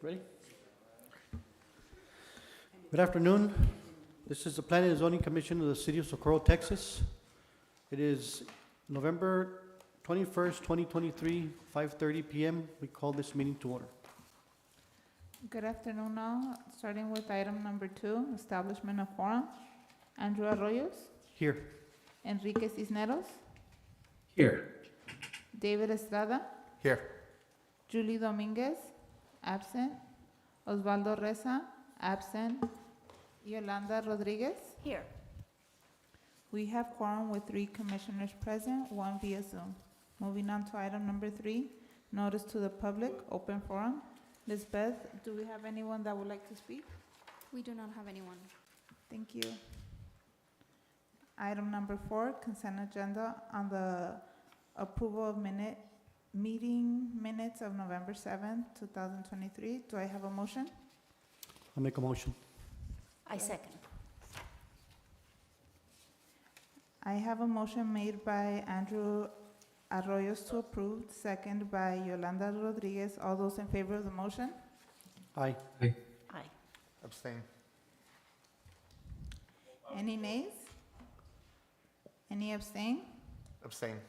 Ready? Good afternoon. This is the Planning and Zoning Commission of the City of Socorro, Texas. It is November 21st, 2023, 5:30 p.m. We call this meeting to order. Good afternoon all, starting with item number 2, establishment of quorum. Andrew Arroyos, Here. Enrique Cisneros, Here. David Estrada, Here. Julie Dominguez, absent. Osvaldo Reza, absent. Yolanda Rodriguez. Here. We have quorum with 3 commissioners present, 1 via Zoom. Moving on to item number 3, notice to the public, open forum. Lisbeth, do we have anyone that would like to speak? We do not have anyone. Thank you. Item number 4, consent agenda on the approval of meeting minutes of November 7th, 2023. Do I have a motion? I'll make a motion. I second. I have a motion made by Andrew Arroyos to approve, second by Yolanda Rodriguez. All those in favor of the motion? Aye. Aye. Abstain. Any nays? Any abstain? Abstain.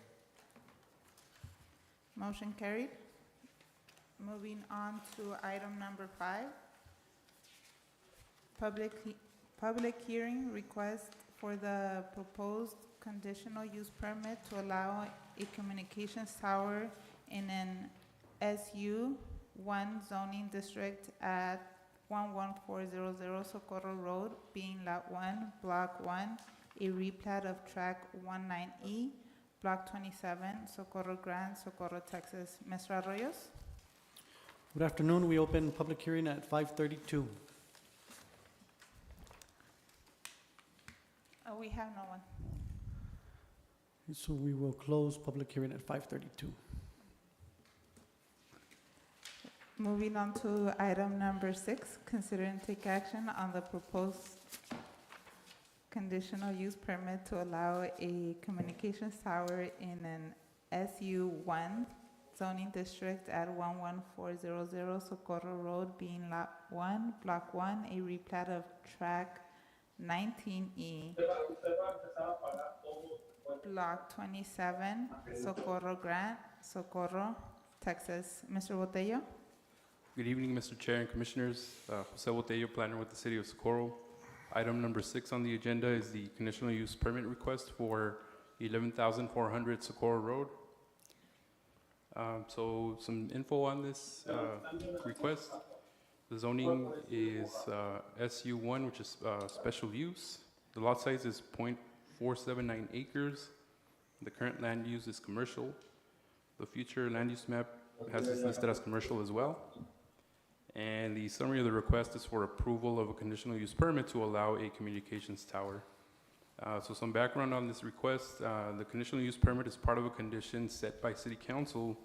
Motion carried. Moving on to item number 5. Public hearing request for the proposed conditional use permit to allow a communications tower in an SU1 zoning district at 11400 Socorro Road, being Lot 1, Block 1, a replat of Track 19E, Block 27, Socorro Grande, Socorro, Texas. Mr. Arroyos? Good afternoon. We open public hearing at 5:32. We have no one. So we will close public hearing at 5:32. Moving on to item number 6, consider and take action on the proposed conditional use permit to allow a communications tower in an SU1 zoning district at 11400 Socorro Road, being Lot 1, Block 1, a replat of Track 19E, Block 27, Socorro Grande, Socorro, Texas. Mr. Botello? Good evening, Mr. Chair and Commissioners. Jose Botello, planner with the City of Socorro. Item number 6 on the agenda is the conditional use permit request for 11,400 Socorro Road. So some info on this request. The zoning is SU1, which is special use. The lot size is 0.479 acres. The current land use is commercial. The future land use map has this listed as commercial as well. And the summary of the request is for approval of a conditional use permit to allow a communications tower. So some background on this request. The conditional use permit is part of a condition set by City Council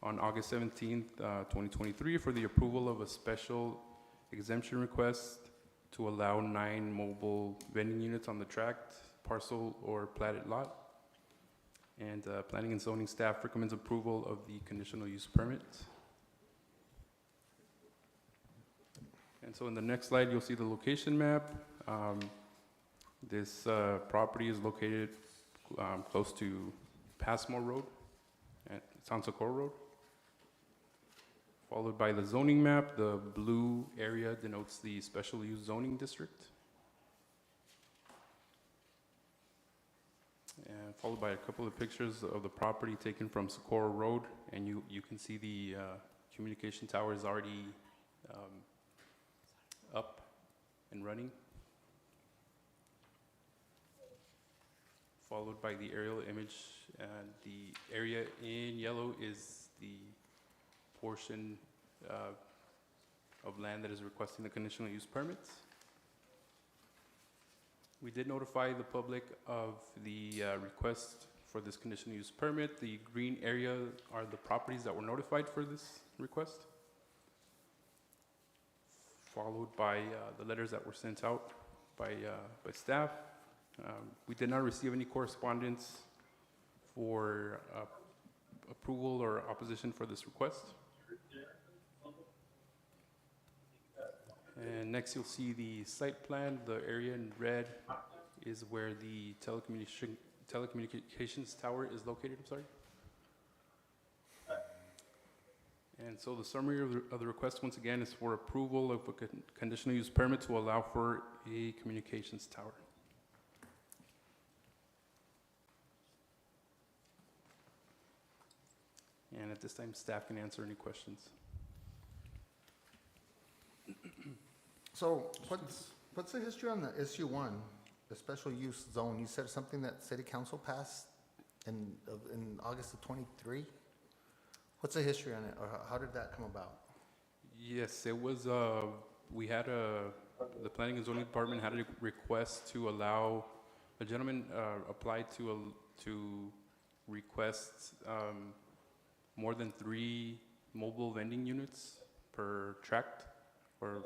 on August 17th, 2023 for the approval of a special exemption request to allow 9 mobile vending units on the tract, parcel, or platted lot. And planning and zoning staff recommends approval of the conditional use permit. And so in the next slide, you'll see the location map. This property is located close to Passmore Road, and San Socorro Road. Followed by the zoning map. The blue area denotes the special use zoning district. And followed by a couple of pictures of the property taken from Socorro Road. And you can see the communication tower is already up and running. Followed by the aerial image, and the area in yellow is the portion of land that is requesting the conditional use permits. We did notify the public of the request for this conditional use permit. The green area are the properties that were notified for this request, followed by the letters that were sent out by staff. We did not receive any correspondence for approval or opposition for this request. And next, you'll see the site plan. The area in red is where the telecommunications tower is located, I'm sorry. And so the summary of the request, once again, is for approval of a conditional use permit to allow for a communications tower. And at this time, staff can answer any questions. So what's the history on the SU1, the special use zone? You said something that city council passed in August of '23? What's the history on it, or how did that come about? Yes, it was, we had the Planning and Zoning Department had a request to allow, a gentleman applied to request more than 3 mobile vending units per tract or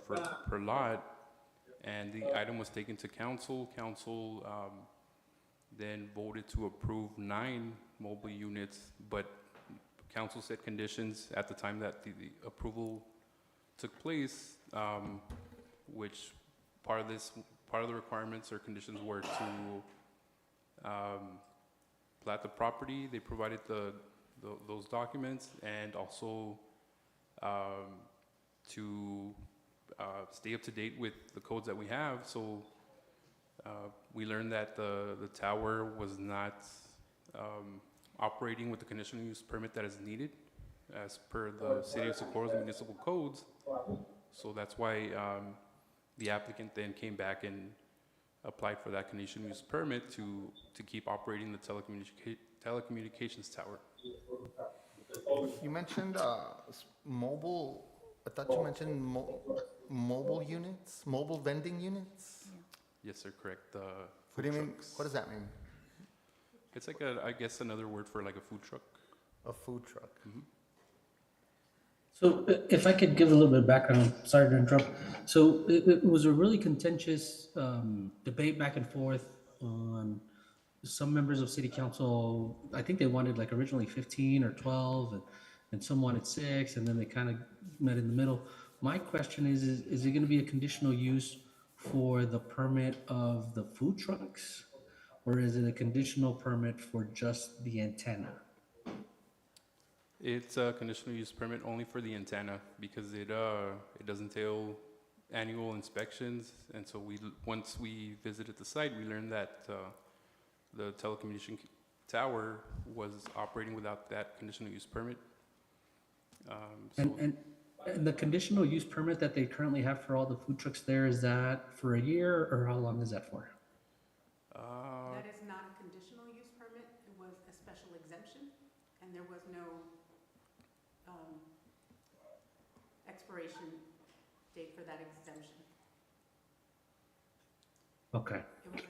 per lot, and the item was taken to council. Council then voted to approve 9 mobile units, but council set conditions at the time that the approval took place, which part of the requirements or conditions were to plat the property. They provided those documents, and also to stay up to date with the codes that we have. So we learned that the tower was not operating with the conditional use permit that is needed as per the City of Socorro's municipal codes. So that's why the applicant then came back and applied for that conditional use permit to keep operating the telecommunications tower. You mentioned mobile, I thought you mentioned mobile units, mobile vending units? Yes, sir, correct. What do you mean, trucks. what does that mean? It's like I guess another word for like a food truck. A food truck? So if I could give a little bit of background, sorry to interrupt. So it was a really contentious debate back and forth on some members of city council. I think they wanted like originally 15 or 12 and some wanted 6, and then they kind of met in the middle. My question is it going to be a conditional use for the permit of the food trucks? Or is it a conditional permit for just the antenna? It's a conditional use permit only for the antenna because it does entail annual inspections, and so once we visited the site, we learned that the telecommunication tower was operating without that conditional use permit. And the conditional use permit that they currently have for all the food trucks there, is that for a year or how long is that for? That is not a conditional use permit, it was a special exemption, and there was no expiration date for that exemption. Okay. It was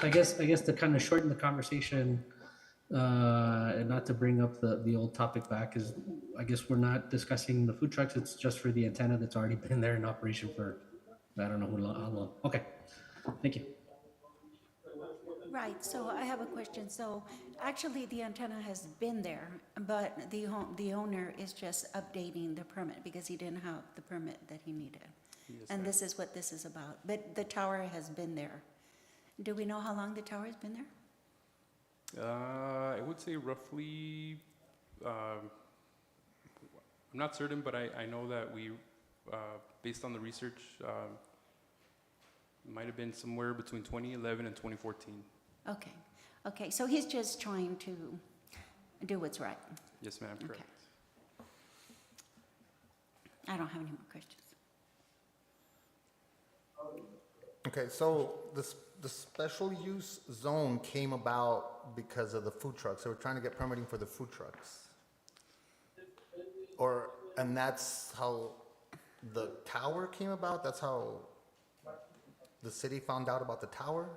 So I guess to kind of shorten the conversation, and not to bring up the old topic back, is I guess we're not discussing the food trucks, it's just for the antenna that's already been there in operation for, I don't know how long. Okay, thank you. Right, so I have a question. So actually, the antenna has been there, but the owner is just updating the permit because he didn't have the permit that he needed. Yes, And ma'am. this is what this is about. But the tower has been there. Do we know how long the tower has been there? I would say roughly, I'm not certain, but I know that we, based on the research, might have been somewhere between 2011 and 2014. Okay, so he's just trying to do what's right. Yes, ma'am, correct. Okay. I don't have any more questions. Okay, so the special use zone came about because of the food trucks. They were trying to get permitting for the food trucks. And that's how the tower came about? That's how the city found out about the tower?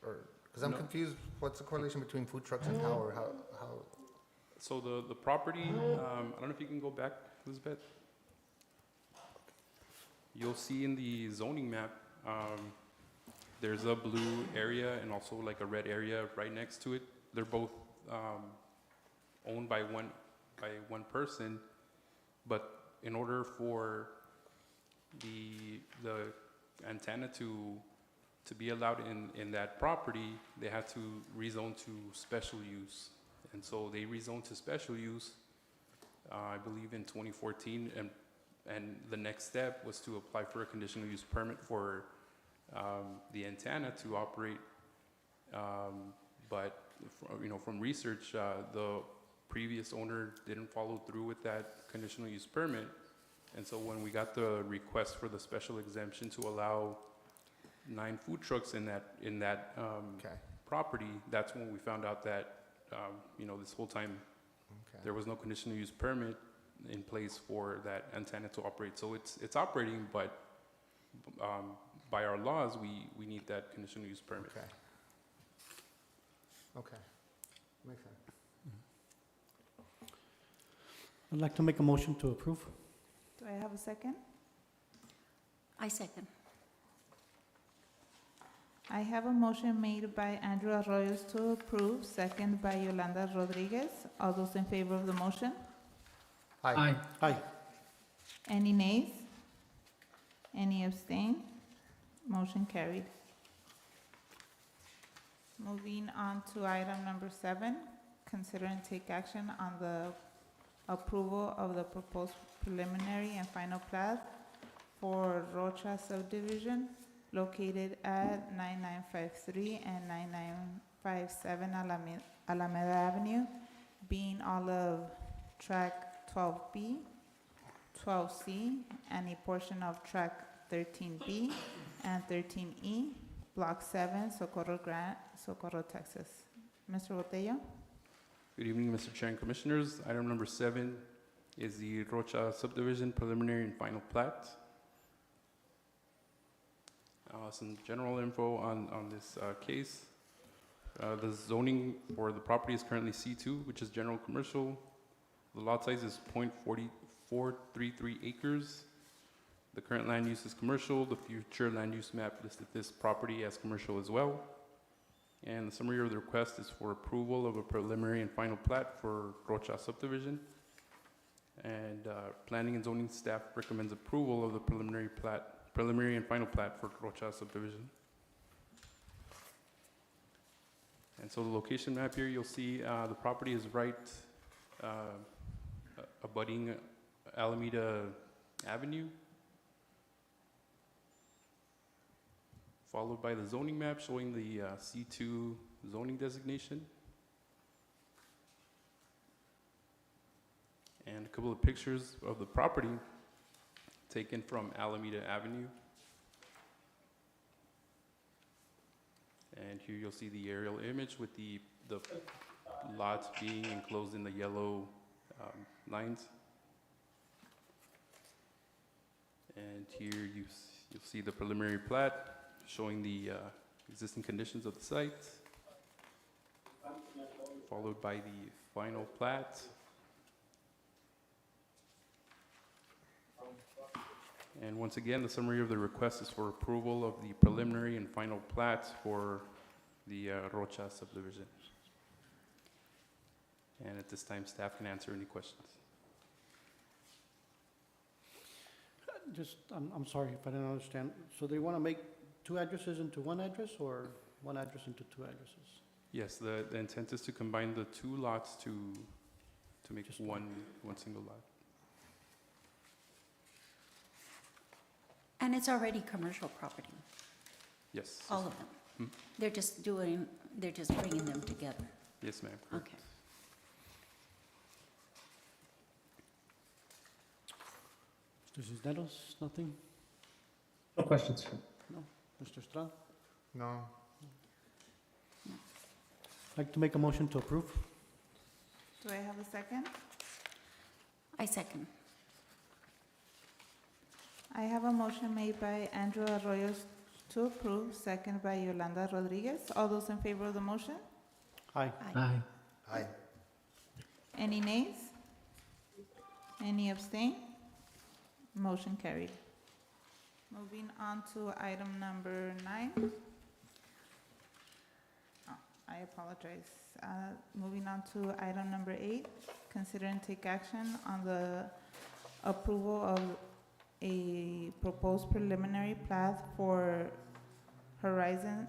Or, because I'm No. confused, what's the correlation between food trucks and tower? How? So the property, I don't know if you can go back, Elizabeth. You'll see in the zoning map, there's a blue area and also like a red area right next to it. They're both owned by one person, but in order for the antenna to be allowed in that property, they had to rezone to special use. And so they rezoned to special use, I believe in 2014, and the next step was to apply for a conditional use permit for the antenna to operate. But from research, the previous owner didn't follow through with that conditional use permit. And so when we got the request for the special exemption to allow 9 food trucks in that Okay, property, that's when we found out that this whole time okay. there was no conditional use permit in place for that antenna to operate. So it's operating, but by our laws, we need that conditional use permit. Okay. Okay, makes sense. I'd like to make a motion to approve. Do I have a second? I second. I have a motion made by Andrew Arroyos to approve, second by Yolanda Rodriguez. All those in favor of the motion? Aye. Aye. Any nays? Any abstain? Motion carried. Moving on to item number 7, consider and take action on the approval of the proposed preliminary and final plat for Rocha subdivision located at 9953 and 9957 Alameda Avenue, being all of track 12B, 12C, and a portion of track 13B and 13E, Block 7, Socorro Grant, Socorro, Texas. Mr. Botello? Good evening, Mr. Chair and Commissioners. Item number 7 is the Rocha subdivision preliminary and final plat. Some general info on this case. The zoning for the property is currently C2, which is general commercial. The lot size is .4433 acres. The current land use is commercial. The future land use map listed this property as commercial as well. And the summary of the request is for approval of a preliminary and final plat for Rocha subdivision. And planning and zoning staff recommends approval of the preliminary and final plat for Rocha subdivision. And so the location map here, you'll see the property is right abutting Alameda Avenue, followed by the zoning map showing the C2 zoning designation. And a couple of pictures of the property taken from Alameda Avenue. And here you'll see the aerial image with the lots being enclosed in the yellow lines. And here you'll see the preliminary plat showing the existing conditions of the site, followed by the final plat. And once again, the summary of the request is for approval of the preliminary and final plats for the Rocha subdivision. And at this time, staff can answer any questions. I'm sorry if I didn't understand. So they want to make 2 addresses into 1 address or 1 address into 2 addresses? Yes, the intent is to combine the 2 lots to make Just one single lot. And it's already commercial property, Yes. all of them. Hmm. They're just bringing them together. Yes, ma'am. correct. Okay. Mr. Cisneros, nothing? No questions. Mr. Estrada? No, I'd like to make a motion to approve. Do I have a second? I second. I have a motion made by Andrew Arroyos to approve, second by Yolanda Rodriguez. All those in favor of the motion? Aye. Aye. aye. Any nays? Any abstain? Motion carried. Moving on to item number 9. Oh, I apologize. Moving on to item number 8, consider and take action on the approval of a proposed preliminary plat for Horizon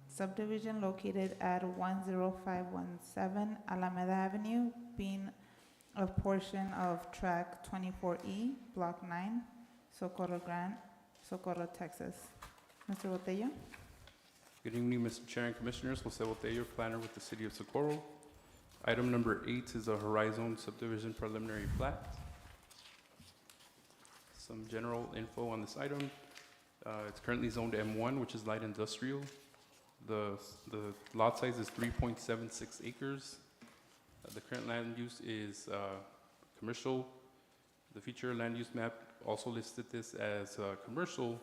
subdivision located at 10517 Alameda Avenue, being a portion of track 24E, block 9, Socorro Grant, Socorro, Texas. Mr. Botello? Good evening, Mr. Chair and Commissioners. Jose Botello, planner with the City of Socorro. Item number 8 is a Horizon subdivision preliminary plat. Some general info on this item. It's currently zoned M1, which is light industrial. The lot size is 3.76 acres. The current land use is commercial. The future land use map also listed this as commercial,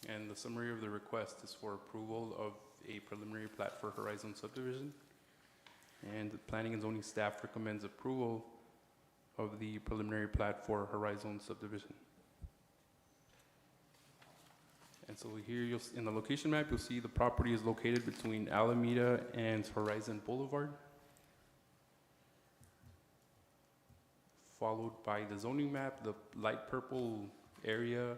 and the summary of the request is for approval of a preliminary plat for Horizon subdivision. And the Planning and Zoning staff recommends approval of the preliminary plat for Horizon subdivision. And so here, in the location map, you'll see the property is located between Alameda and Horizon Boulevard, followed by the zoning map. The light purple area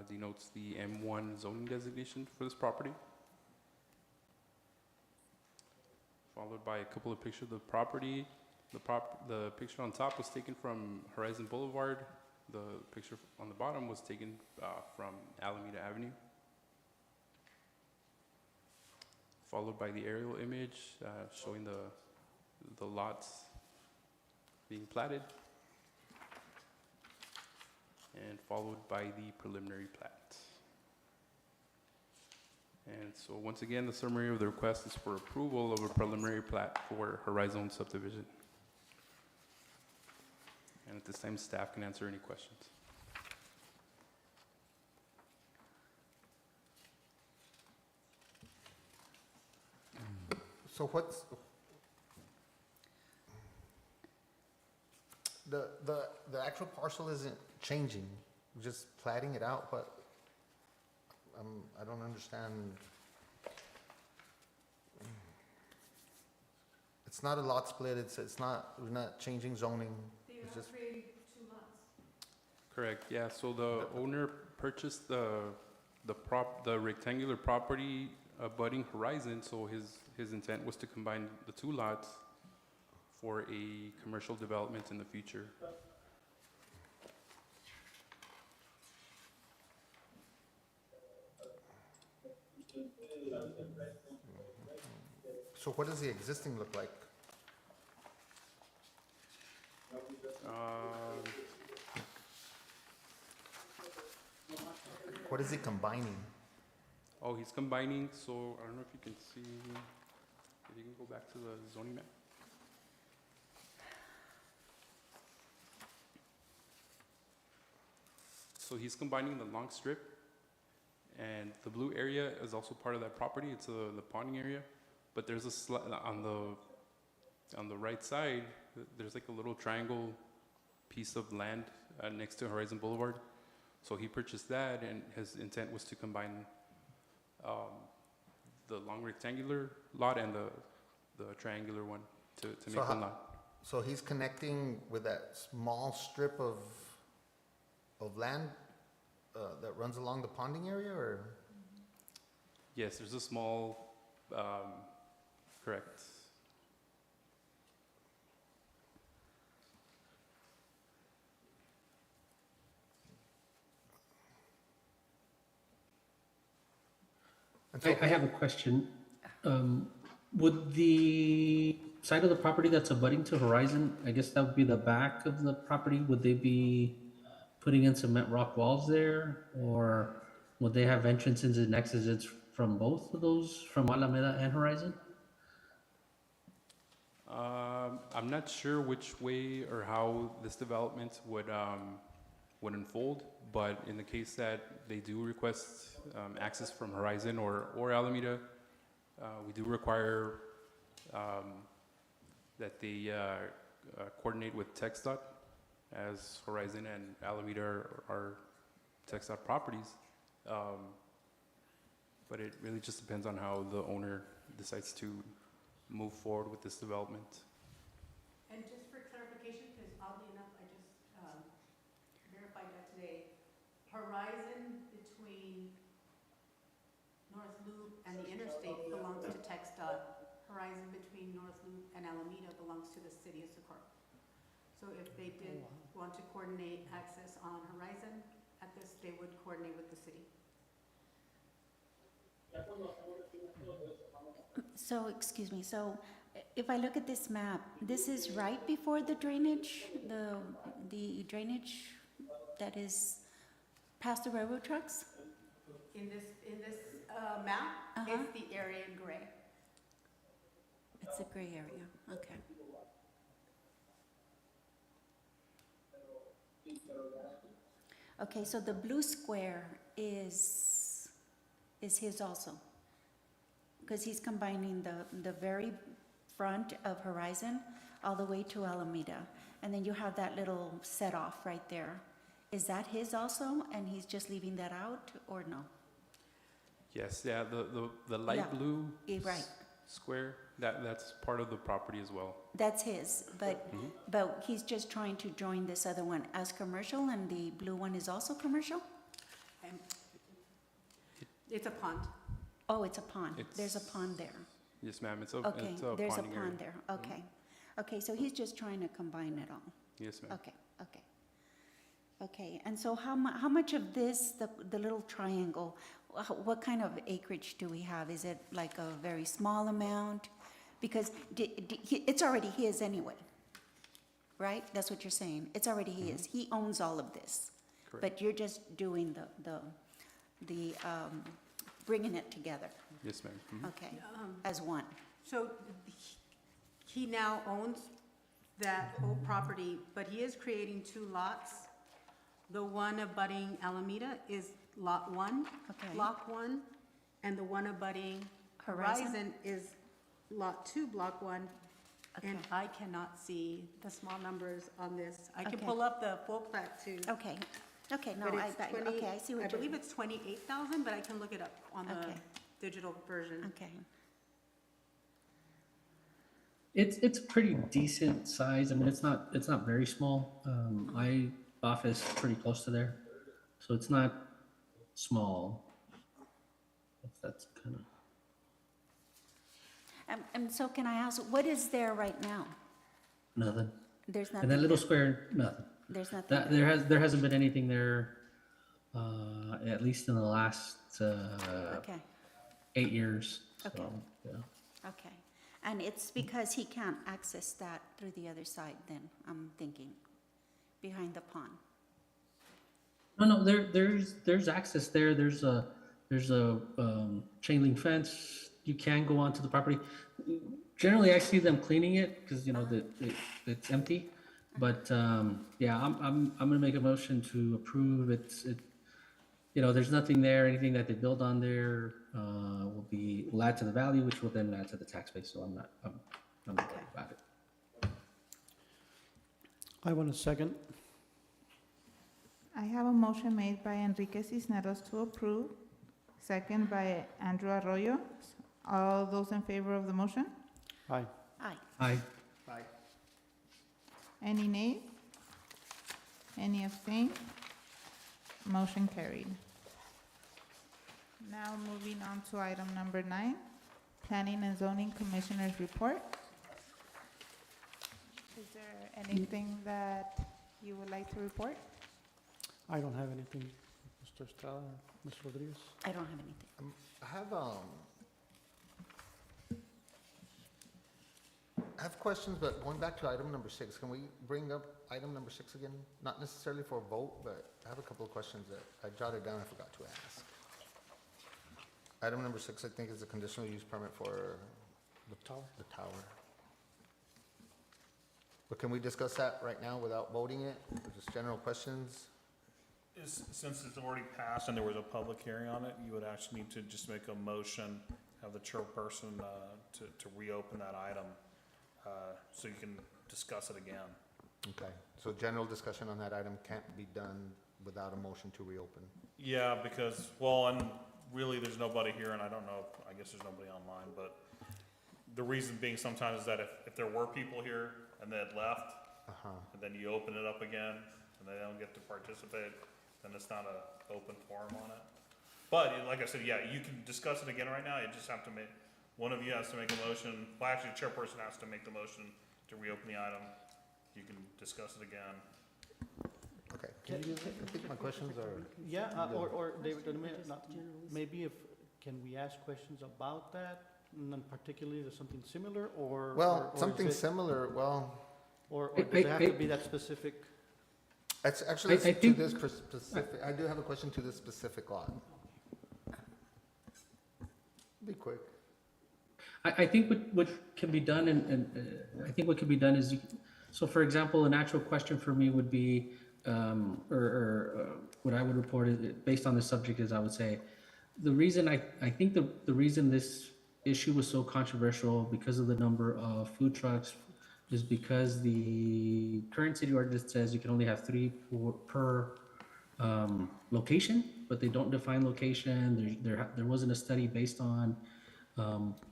denotes the M1 zoning designation for this property, followed by a couple of pictures of the property. The picture on top was taken from Horizon Boulevard. The picture on the bottom was taken from Alameda Avenue, followed by the aerial image showing the lots being platted, and followed by the preliminary plat. And so once again, the summary of the request is for approval of a preliminary plat for Horizon subdivision. And at this time, staff can answer any questions. So what's, the actual parcel isn't changing, just platting it out, what? I don't understand. It's not a lot split, we're not changing zoning, it's just, creating 2 lots. Correct, yeah, so the owner purchased the rectangular property abutting Horizon, so his intent was to combine the 2 lots for a commercial development in the future. so what does the existing look like? What is he combining? Oh, he's combining, so I don't know if you can see, if you can go back to the zoning map. So he's combining the long strip, and the blue area is also part of that property. It's the ponding area, but there's a on the right side, there's like a little triangle piece of land next to Horizon Boulevard. So he purchased that, and his intent was to combine the long rectangular lot and the triangular one to So make how- one lot. So he's connecting with that small strip of land that runs along the ponding area, or? Yes, there's a small, correct. And so- I have a question. Would the side of the property that's abutting to Horizon, I guess that would be the back of the property, would they be putting in cement rock walls there? Or would they have entrances and exits from both of those, from Alameda and Horizon? I'm not sure which way or how this development would unfold, but in the case that they do request access from Horizon or Alameda, we do require that they coordinate with TxDOT, as Horizon and Alameda are TxDOT properties. But it really just depends on how the owner decides to move forward with this development. And just for clarification, because oddly enough, I just verified that today, Horizon between North Loop and the interstate belongs to TxDOT. Horizon between North Loop and Alameda belongs to the city of Socorro. So if they did want to coordinate access on Horizon at this, they would coordinate with the city. So, excuse me, so if I look at this map, this is right before the drainage, the drainage that is past the railroad tracks? In this map, Uh-huh. it's the area in gray. It's a gray area, okay. Okay, so the blue square is his also? Because he's combining the very front of Horizon all the way to Alameda. And then you have that little set off right there. Is that his also, and he's just leaving that out, or no? Yes, yeah, the light Yeah. blue Right, square, that's part of the property as well. that's his, but he's just trying to join this other one as commercial, and the blue one is also commercial? And it's a pond. Oh, it's a pond. There's a It's- pond there. Yes, ma'am, it's a Okay, there's a ponding area. pond there, okay. Okay, so he's just trying to combine it all. Yes, ma'am. Okay, okay. Okay, and so how much of this, the little triangle, what kind of acreage do we have? Is it like a very small amount? Because it's already his anyway, right? That's what you're saying. It's already his. He owns all of this. Correct. But you're just doing the bringing it together, Yes, ma'am. Mhm. okay, as one. So he now owns that whole property, but he is creating two lots. The one abutting Alameda is Lot 1, Okay. Block 1, and the one abutting Horizon? Horizon is Lot 2, Block 1. And Okay. I cannot see the small numbers on this. I can Okay. pull up the full plat too. Okay, okay, no, But I it's 20 okay, I see I what you're. believe it's 28,000, but I can look it up on the Okay. digital version. Okay, It's a pretty decent size. I mean, it's not very small. My office is pretty close to there, so it's not small. If that's kind of, and so can I ask, what is there right now? nothing. There's And nothing that little there. square, nothing. There's nothing That, there. there hasn't been anything there, at least in the last, Okay, 8 years. Okay. So, yeah. okay. And it's because he can't access that through the other side then, I'm thinking, behind the pond. No, there's access there. There's a chain link fence. You can go onto the property. Generally, I see them cleaning it because it's empty. But yeah, I'm gonna make a motion to approve. There's nothing there. Anything that they build on there will add to the value, which will then add to the tax base. So I'm not worried Okay. about it. I want a second. I have a motion made by Enrique Cisneros to approve, second by Andrew Arroyo. All those in favor of the motion? Aye. Aye. Aye. Any nays? Any abstain? Motion carried. Now moving on to item number 9, Planning and Zoning Commissioners Report. Is there anything that you would like to report? I don't have anything, Mr. Estrada, Ms. Rodriguez. I don't have anything. I have questions, but going back to item number 6, can we bring up item number 6 again? Not necessarily for a vote, but I have a couple of questions that I jotted down, I forgot to ask. Item number 6, I think, is a conditional use permit for the tower. But can we discuss that right now without voting it, or just general questions? Since it's already passed and there was a public hearing on it, you would actually need to just make a motion, have the chairperson to reopen that item, so you can discuss it again. Okay, so general discussion on that item can't be done without a motion to reopen? Yeah, because, well, and really, there's nobody here, and I don't know, I guess there's nobody online, but the reason being sometimes is that if there were people here and they had left, Uh-huh. and then you open it up again, and they don't get to participate, then it's not a open forum on it. But, like I said, yeah, you can discuss it again right now, you just have to make, one of you has to make a motion, well, actually, the chairperson has to make the motion to reopen the item. You can discuss it again. Okay, can you, I think my questions are, Yeah, or David, maybe if, can we ask questions about that? And then particularly to something similar, or? well, or is something it- similar, well, Or does it have to be that specific? it's actually I to think- this specific, I do have a question to this specific lot. Be quick. I think what can be done, and I think what can be done is, so for example, a natural question for me would be, what I would report is, based on this subject is, I would say, the reason I think the reason this issue was so controversial because of the number of food trucks is because the current city ordinance says you can only have 3 per location, but they don't define location. There wasn't a study based on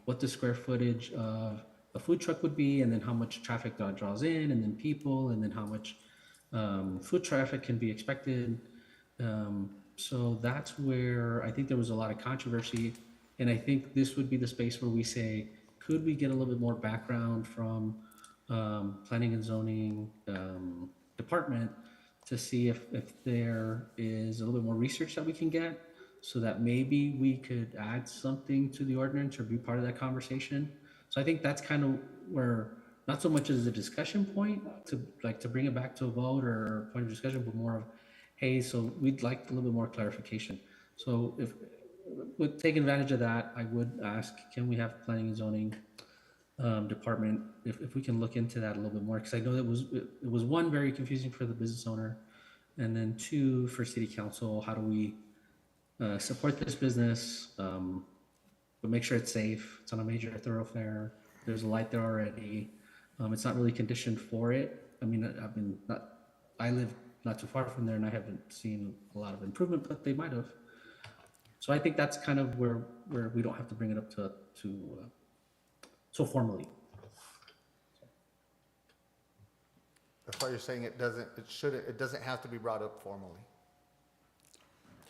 what the square footage of a food truck would be, and then how much traffic that draws in, and then people, and then how much food traffic can be expected. So that's where I think there was a lot of controversy, and I think this would be the space where we say, could we get a little bit more background from planning and zoning department to see if there is a little bit more research that we can get, so that maybe we could add something to the ordinance or be part of that conversation. So I think that's kind of where, not so much as a discussion point to bring it back to a vote or point of discussion, but more of, hey, so we'd like a little bit more clarification. So if, with taking advantage of that, I would ask, can we have planning and zoning department, if we can look into that a little bit more, because I know it was one, very confusing for the business owner, and then 2, for city council, how do we support this business, but make sure it's safe, it's on a major thoroughfare, there's a light there already, it's not really conditioned for it. I mean, I live not too far from there, and I haven't seen a lot of improvement, but they might have. So I think that's kind of where we don't have to bring it up to so formally. That's why you're saying it doesn't have to be brought up formally.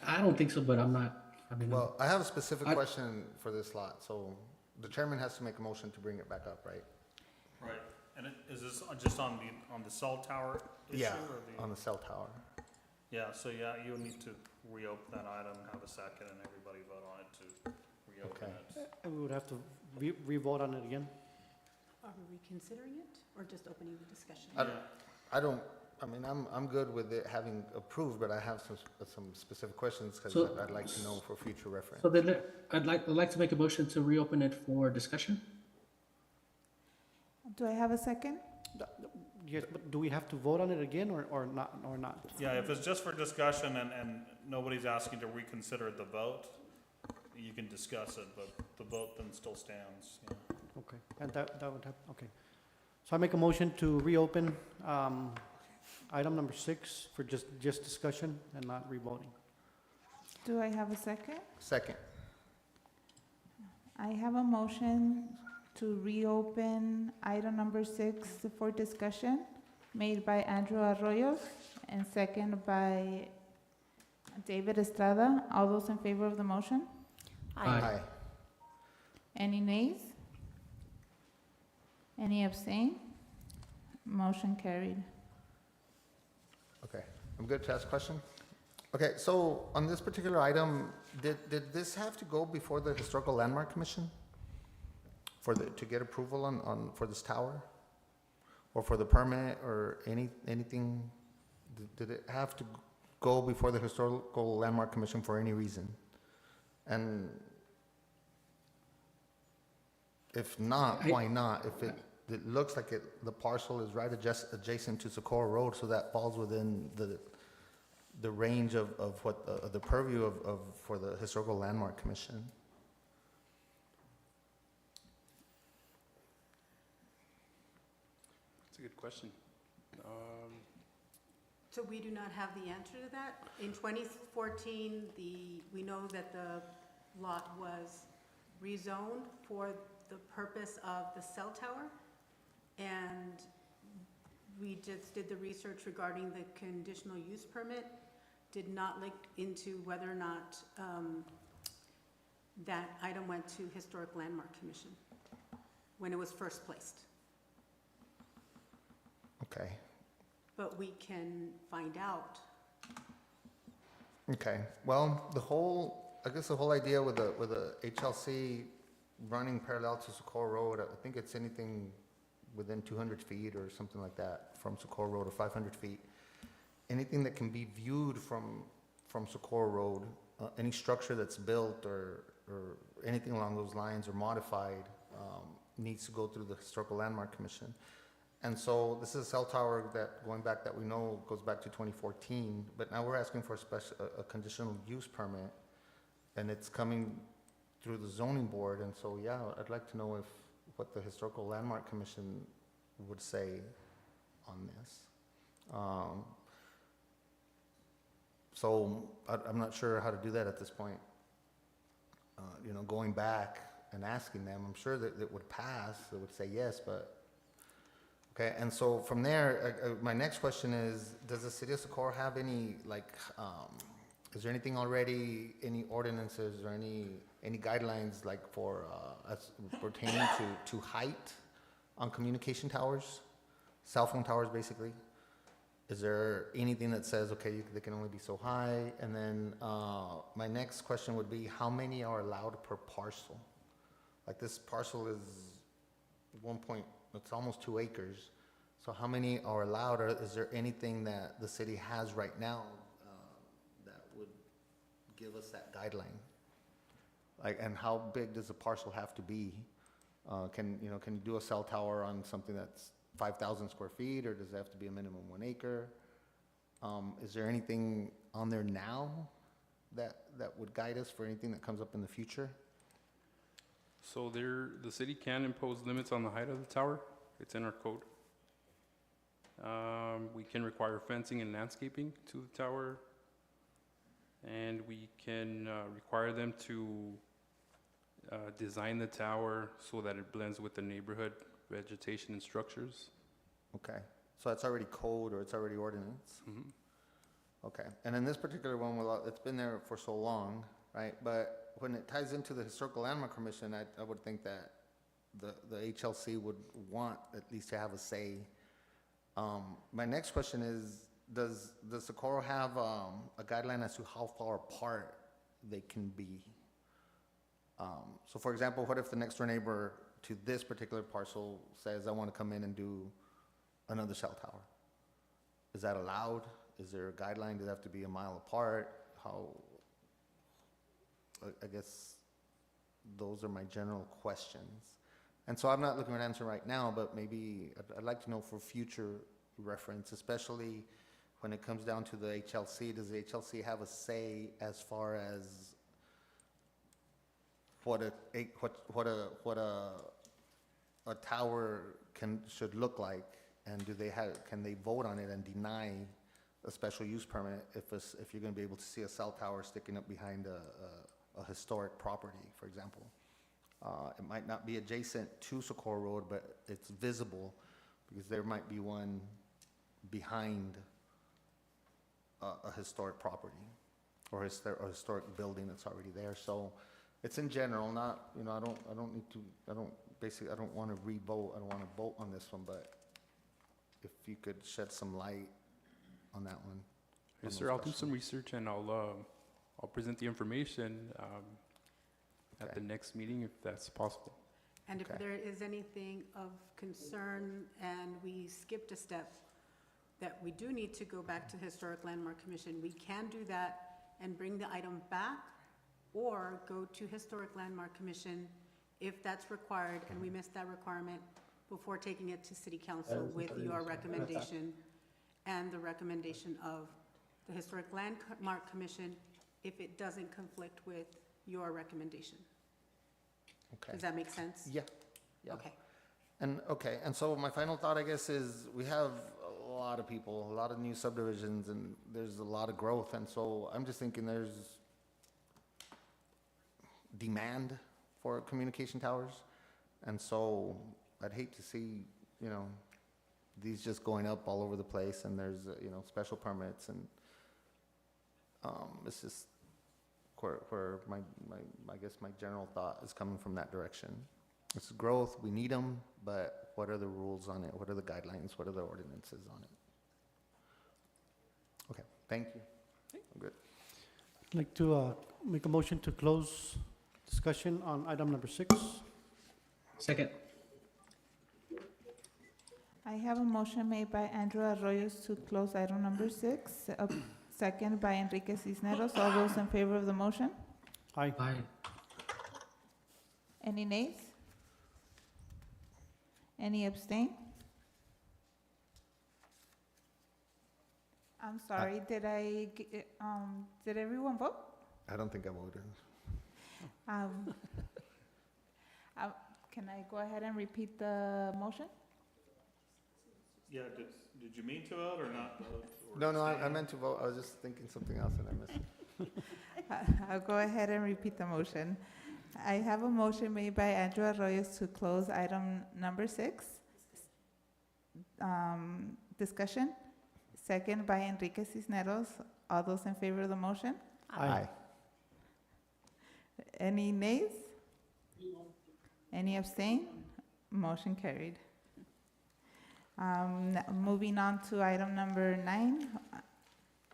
I don't think so, but I'm not, I mean, Well, I have a specific I- question for this lot, so the chairman has to make a motion to bring it back up, right? Right. And is this just on the cell tower issue? Yeah, or the- on the cell tower. Yeah, so yeah, you would need to reopen that item, have a second, and everybody vote on it to reopen Okay. it. And we would have to re-vote on it again? Are we reconsidering it, or just opening the discussion? I mean, I'm good with it having approved, but I have some specific questions, because So- I'd like to know for future reference. so then I'd like to make a motion to reopen it for discussion. Do I have a second? Yes, but do we have to vote on it again, or not? Yeah, if it's just for discussion and nobody's asking to reconsider the vote, you can discuss it, but the vote then still stands, yeah. Okay, and that would have, okay. So I make a motion to reopen item number 6 for just discussion and not revoting. Do I have a second? Second. I have a motion to reopen item number 6 for discussion, made by Andrew Arroyo and second by David Estrada. All those in favor of the motion? Aye. Aye. Any nays? Any abstain? Motion carried. Okay, I'm good to ask a question? Okay, so on this particular item, did this have to go before the Historical Landmark Commission? To get approval for this tower? Or for the permit, or anything? Did it have to go before the Historical Landmark Commission for any reason? And if not, why not? If it looks like the parcel is right adjacent to Socorro Road, so that falls within the range of what, the purview for the Historical Landmark Commission. That's a good question. So we do not have the answer to that. In 2014, we know that the lot was rezoned for the purpose of the cell tower, and we just did the research regarding the conditional use permit. did not look into whether or not that item went to Historic Landmark Commission when it was first placed. Okay, But we can find out. okay. Well, I guess the whole idea with the HLC running parallel to Socorro Road, I think it's anything within 200 feet or something like that from Socorro Road, or 500 feet. Anything that can be viewed from Socorro Road, any structure that's built or anything along those lines or modified, needs to go through the Historical Landmark Commission. And so this is a cell tower that, going back, that we know goes back to 2014, but now we're asking for a conditional use permit, and it's coming through the zoning board, and so, yeah, I'd like to know what the Historical Landmark Commission would say on this. So I'm not sure how to do that at this point. Going back and asking them, I'm sure that it would pass, it would say yes, but, okay, and so from there, my next question is, does the city of Socorro have any, is there anything already, any ordinances or any guidelines, like for, as pertaining to height on communication towers, cell phone towers, basically? Is there anything that says, okay, they can only be so high? And then my next question would be, how many are allowed per parcel? Like, this parcel is it's almost 2 acres. So how many are allowed, or is there anything that the city has right now that would give us that guideline? Like, and how big does a parcel have to be? Can you do a cell tower on something that's 5,000 square feet, or does it have to be a minimum 1 acre? Is there anything on there now that would guide us for anything that comes up in the future? So the city can impose limits on the height of the tower. It's in our code. We can require fencing and landscaping to the tower. And we can require them to design the tower so that it blends with the neighborhood vegetation and structures. Okay, so it's already code, or it's already ordinance? Mhm. Okay, and in this particular one, well, it's been there for so long, right? But when it ties into the Historical Landmark Commission, I would think that the HLC would want at least to have a say. My next question is, does Socorro have a guideline as to how far apart they can be? So for example, what if the next door neighbor to this particular parcel says, I want to come in and do another cell tower? Is that allowed? Is there a guideline? Does it have to be a mile apart? I guess those are my general questions. And so I'm not looking for an answer right now, but maybe I'd like to know for future reference, especially when it comes down to the HLC. Does the HLC have a say as far as what a tower should look like, and can they vote on it and deny a special use permit if you're going to be able to see a cell tower sticking up behind a historic property, for example? It might not be adjacent to Socorro Road, but it's visible because there might be one behind a historic property or a historic building that's already there. So it's in general, not, I don't want to re-vote, I don't want to vote on this one, but if you could shed some light on that one. Yes, sir, I'll do some research and I'll present the information at the next meeting if that's possible. And if Okay. there is anything of concern and we skipped a step, that we do need to go back to the Historic Landmark Commission, we can do that and bring the item back, or go to Historic Landmark Commission if that's required, and we missed that requirement, before taking it to City Council with your recommendation and the recommendation of the Historic Landmark Commission if it doesn't conflict with your recommendation. Okay. Does that make sense? Yeah. Yeah. Okay. And so my final thought, I guess, is we have a lot of people, a lot of new subdivisions, and there's a lot of growth, and so I'm just thinking there's demand for communication towers, and so I'd hate to see, these just going up all over the place, and there's, special permits, and It's just where I guess my general thought is coming from that direction. It's growth, we need them, but what are the rules on it? What are the guidelines? What are the ordinances on it? Okay, thank you. I'm good. I'd like to make a motion to close discussion on item number 6. Second. I have a motion made by Andrew Arroyos to close item number 6, second by Enrique Cisneros. All those in favor of the motion? Aye. Aye. Any nays? Any abstain? I'm sorry, did everyone vote? I don't think I voted. Um, Can I go ahead and repeat the motion? Yeah, did you mean to vote or not vote? No, I meant to vote. I was just thinking something else and I missed it. I'll go ahead and repeat the motion. I have a motion made by Andrew Arroyos to close item number 6. Discussion, second by Enrique Cisneros. All those in favor of the motion? Aye. Any nays? Any abstain? Motion carried. Moving on to item number 9,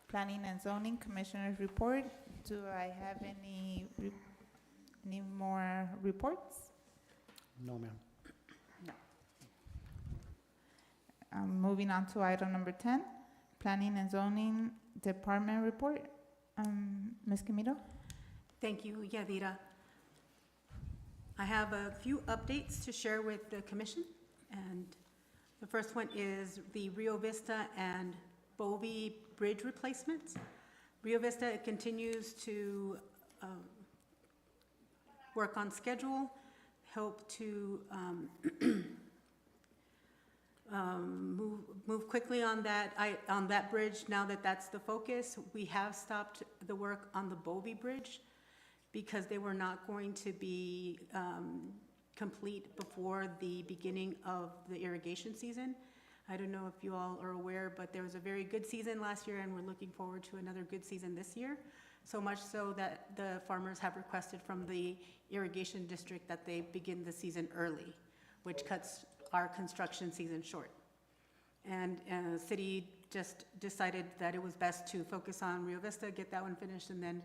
Planning and Zoning Commissioners Report. Do I have any more reports? No, ma'am. Moving on to item number 10, Planning and Zoning Department Report. Ms. Camilo? Thank you, Yadira. I have a few updates to share with the commission, and the first one is the Rio Vista and Bovee Bridge replacements. Rio Vista continues to work on schedule, hope to move quickly on that bridge now that that's the focus. We have stopped the work on the Bovee Bridge because they were not going to be complete before the beginning of the irrigation season. I don't know if you all are aware, but there was a very good season last year, and we're looking forward to another good season this year. So much so that the farmers have requested from the irrigation district that they begin the season early, which cuts our construction season short. And the city just decided that it was best to focus on Rio Vista, get that one finished, and then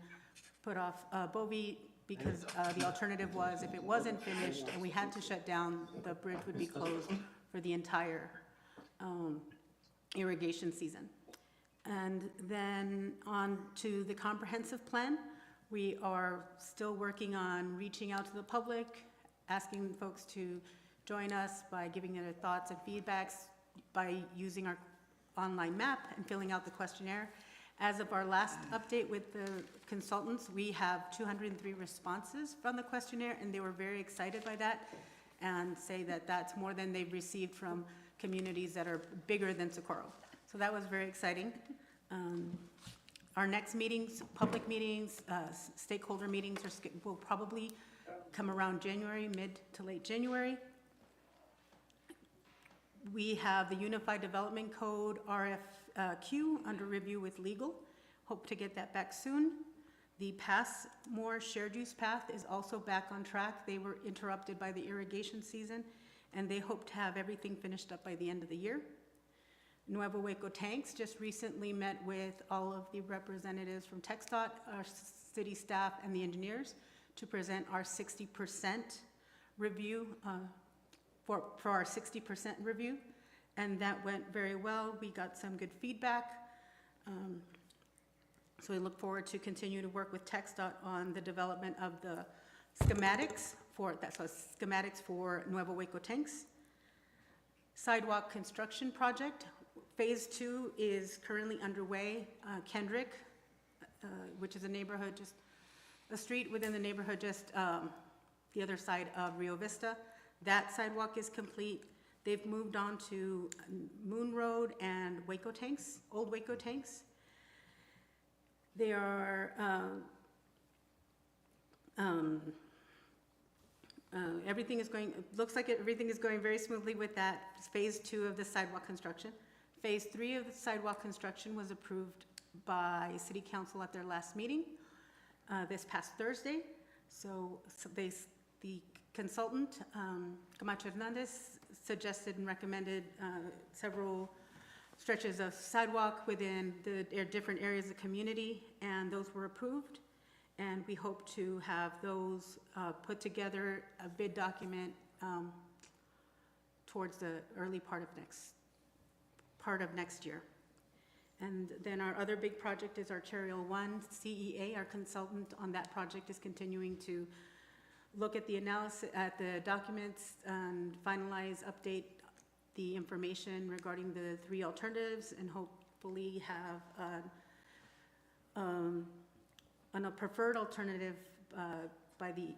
put off Bovee, because the alternative was, if it wasn't finished and we had to shut down, the bridge would be closed for the entire irrigation season. And then on to the comprehensive plan. We are still working on reaching out to the public, asking folks to join us by giving their thoughts and feedbacks, by using our online map and filling out the questionnaire. As of our last update with the consultants, we have 203 responses from the questionnaire, and they were very excited by that and say that that's more than they've received from communities that are bigger than Socorro. So that was very exciting. Our next meetings, public meetings, stakeholder meetings will probably come around January, mid to late January. We have the Unified Development Code, RFQ, under review with legal. Hope to get that back soon. The Passmore Shared Use Path is also back on track. They were interrupted by the irrigation season, and they hope to have everything finished up by the end of the year. Nuevo Hueco Tanks just recently met with all of the representatives from TxDOT, our city staff, and the engineers to present our 60% review, for our 60% review, and that went very well. We got some good feedback. So we look forward to continue to work with TxDOT on the development of the schematics for Nuevo Hueco Tanks. Sidewalk construction project, phase 2 is currently underway. Kendrick, which is a neighborhood, just a street within the neighborhood, just the other side of Rio Vista. That sidewalk is complete. They've moved on to Moon Road and Hueco Tanks, old Hueco Tanks. They are, everything is going, looks like everything is going very smoothly with that. It's phase 2 of the sidewalk construction. Phase 3 of the sidewalk construction was approved by City Council at their last meeting this past Thursday. The consultant, Camacho Hernandez, suggested and recommended several stretches of sidewalk within the different areas of the community, and those were approved. And we hope to have those put together, a bid document towards the early part of next year. And then our other big project is Arterial 1 CEA. Our consultant on that project is continuing to look at the analysis, at the documents, and finalize, update the information regarding the 3 alternatives, and hopefully have a preferred alternative by the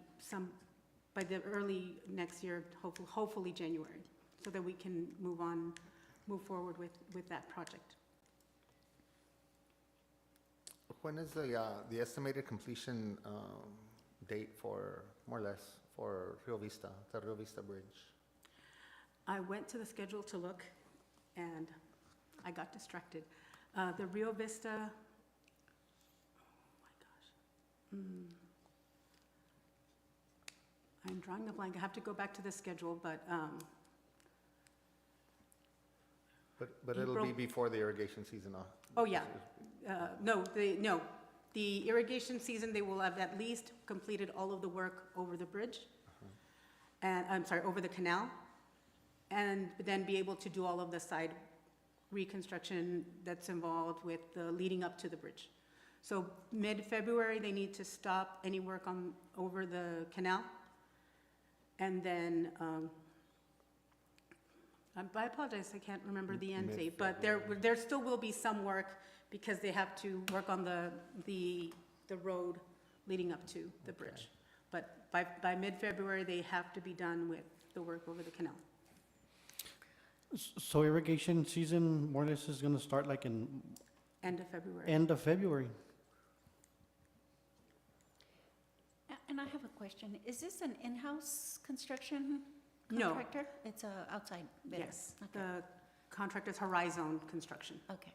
early next year, hopefully January, so that we can move forward with that project. When is the estimated completion date for, more or less, for Rio Vista, the Rio Vista Bridge? I went to the schedule to look, and I got distracted. The Rio Vista, oh my gosh. I'm drawing a blank. I have to go back to the schedule, but But it'll be April. before the irrigation season. oh yeah. No, the irrigation season, they will have at least completed all of the work over the bridge. And, I'm sorry, over the canal. And then be able to do all of the side reconstruction that's involved with the leading up to the bridge. So mid-February, they need to stop any work over the canal. And then, I apologize, I can't remember the end date, but there still will be some work because they have to work on the road leading up to the bridge. But by mid-February, they have to be done with the work over the canal. So irrigation season more or less is gonna start like in End of February. end of February. And I have a question. Is this an in-house construction No. contractor? It's a outside bidder? Yes, Okay. the contractor's Horizon Construction. Okay.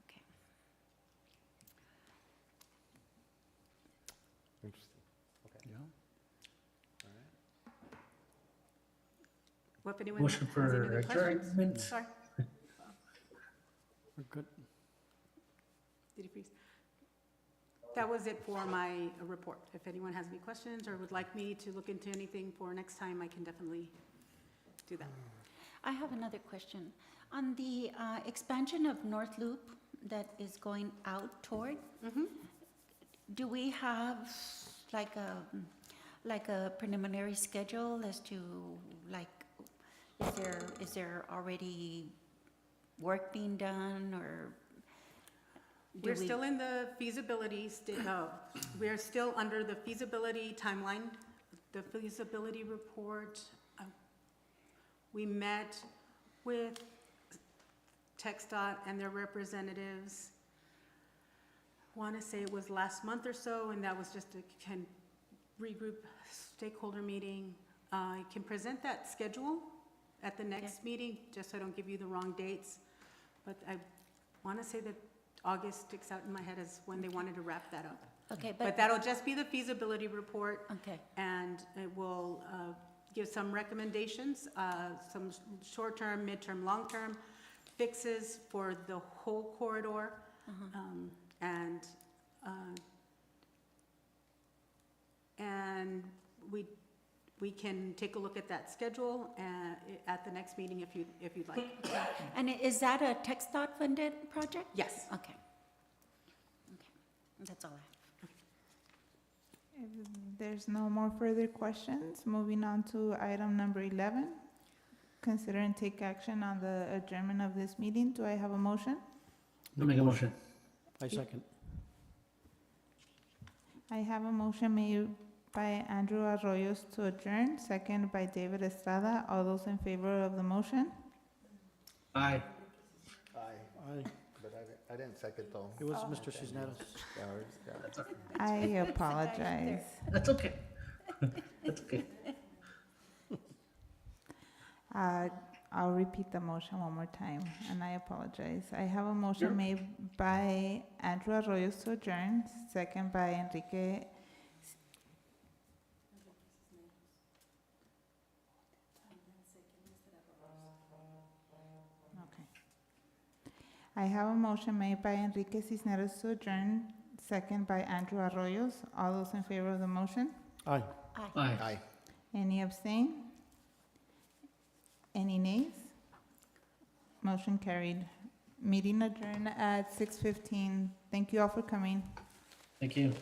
Okay. Interesting. Okay. Yeah. What if anyone Motion has for any other questions? adjournment. Sorry, We're good. did you freeze? That was it for my report. If anyone has any questions or would like me to look into anything for next time, I can definitely do that. I have another question. On the expansion of North Loop that is going out toward, Mhm. do we have like a preliminary schedule as to, like, is there already work being done, or? do We're we- still in the feasibility, we're still under the feasibility timeline, the feasibility report. We met with TxDOT and their representatives, want to say it was last month or so, and that was just a regroup stakeholder meeting. I can present that schedule at the next meeting, just so I don't give you the wrong dates. But I want to say that August sticks out in my head as when they wanted to wrap that up. Okay, But that'll just be the feasibility report, okay, and it will give some recommendations, some short-term, midterm, long-term fixes for the whole corridor. And we can take a look at that schedule at the next meeting if you'd like. and is that a TxDOT funded project? Yes. Okay. Okay, that's all I have. If there's no more further questions, moving on to item number 11. Consider and take action on the adjournment of this meeting. Do I have a motion? I'll make a motion. I second. I have a motion made by Andrew Arroyos to adjourn, second by David Estrada. All those in favor of the motion? Aye. Aye. But I didn't second though. It was Mr. Cisneros. Yeah. I apologize. That's okay. That's okay. I'll repeat the motion one more time, and I apologize. I have a motion Sure. made by Andrew Arroyo to adjourn, second by Enrique. Okay. I have a motion made by Enrique Cisneros to adjourn, second by Andrew Arroyos. All those in favor of the motion? Aye. Aye. Aye. Any abstain? Any nays? Motion carried. Meeting adjourned at 6:15. Thank you all for coming. Thank you.